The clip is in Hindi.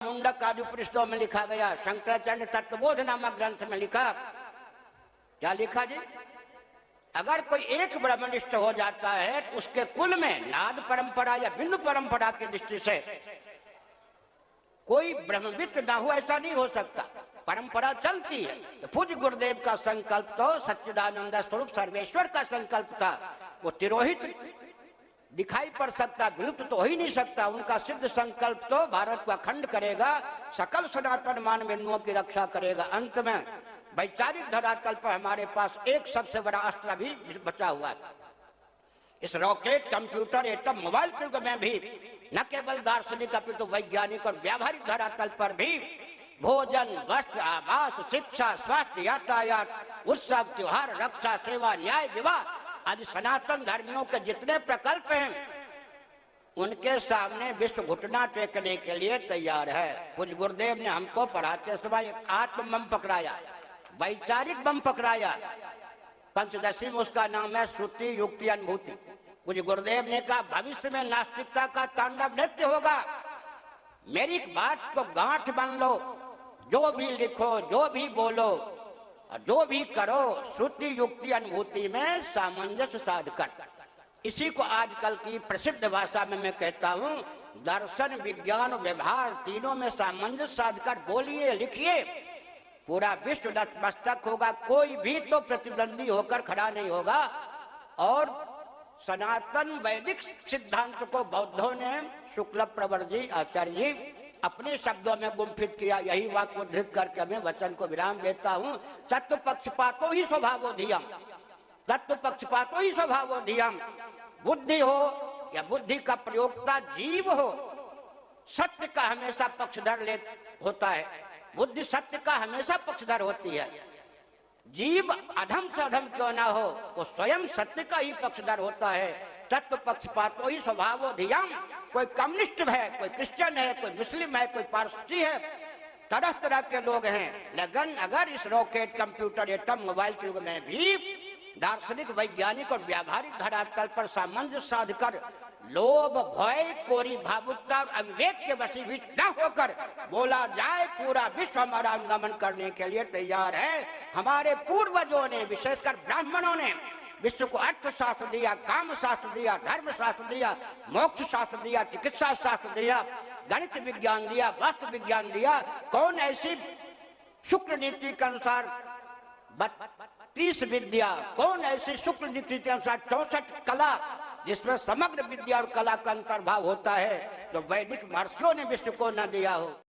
मुंडक आदि उपनिषदों में लिखा गया, शंकराचार्य ने तत्वबोध नामक ग्रंथ में लिखा। क्या लिखा जी? अगर कोई एक ब्रह्मनिष्ठ हो जाता है तो उसके कुल में नाद परंपरा या बिंदु परंपरा की दृष्टि से कोई ब्रह्मविद ना हो, ऐसा नहीं हो सकता। परंपरा चलती है। तो पूज्य गुरुदेव का संकल्प तो सच्चिदानंद स्वरूप सर्वेश्वर का संकल्प था। वो तिरोहित दिखाई पड़ सकता, विलुप्त तो हो ही नहीं सकता। उनका सिद्ध संकल्प तो भारत को अखंड करेगा, सकल सनातन मानव बिंदुओं की रक्षा करेगा। अंत में वैचारिक धरातल पर हमारे पास एक सबसे बड़ा अस्त्र भी बचा हुआ है। इस रॉकेट, कंप्यूटर, एटम, मोबाइल युग में भी न केवल दार्शनिक अपितु वैज्ञानिक और व्यावहारिक धरातल पर भी भोजन, वस्त्र, आवास, शिक्षा, स्वास्थ्य, यातायात, उत्सव, त्योहार, रक्षा, सेवा, न्याय, विवाह आदि सनातन धर्मियों के जितने प्रकल्प हैं उनके सामने विश्व घुटना टेकने के लिए तैयार है। कुछ गुरुदेव ने हमको पढ़ाते समय एक आत्म बम पकड़ाया, वैचारिक बम पकड़ाया। पंचदशी में उसका नाम है श्रुति युक्ति अनुभूति। कुछ गुरुदेव ने कहा भविष्य में नास्तिकता का तांडव नृत्य होगा। मेरी बात को गांठ बांध लो, जो भी लिखो, जो भी बोलो, जो भी करो, श्रुति युक्ति अनुभूति में सामंजस्य साधकर। इसी को आजकल की प्रसिद्ध भाषा में मैं कहता हूं, दर्शन, विज्ञान, व्यवहार तीनों में सामंजस्य साधकर बोलिए, लिखिए, पूरा विश्व नतमस्तक होगा। कोई भी तो प्रतिद्वंदी होकर खड़ा नहीं होगा। और सनातन वैदिक सिद्धांत को बौद्धों ने, शुक्ल प्रवर जी, आचार्य जी, अपने शब्दों में गुम्फित किया। यही वाक्य उद्धृत करके मैं वचन को विराम देता हूं। तत्व पक्षपातो ही स्वभावो धियम, तत्व पक्षपातो ही स्वभावो धियम। बुद्धि हो या बुद्धि का प्रयोक्ता जीव हो, सत्य का हमेशा पक्षधर होता है। बुद्धि सत्य का हमेशा पक्षधर होती है। जीव अधम से अधम क्यों ना हो, वो स्वयं सत्य का ही पक्षधर होता है। तत्व पक्षपातो ही स्वभावो धियम। कोई कम्युनिस्ट है, कोई क्रिश्चियन है, कोई मुस्लिम है, कोई पारसी है, तरह तरह के लोग हैं। लेकिन अगर इस रॉकेट, कंप्यूटर, एटम, मोबाइल युग में भी दार्शनिक, वैज्ञानिक और व्यावहारिक धरातल पर सामंजस्य साधकर लोभ, भय, कोरी भावुकता और अविवेक के वशीभूत न होकर बोला जाए, पूरा विश्व हमारा अनुगमन करने के लिए तैयार है। हमारे पूर्वजों ने, विशेषकर ब्राह्मणों ने, विश्व को अर्थशास्त्र दिया, काम शास्त्र दिया, धर्म शास्त्र दिया, मोक्ष शास्त्र दिया, चिकित्सा शास्त्र दिया, गणित विज्ञान दिया, वास्तु विज्ञान दिया। कौन ऐसी शुक्र नीति के अनुसार 32 विद्या, कौन ऐसी शुक्र नीति के अनुसार 64 कला, जिसमें समग्र विद्या और कला का अंतर्भाव होता है, जो वैदिक महर्षियों ने विश्व को न दिया हो।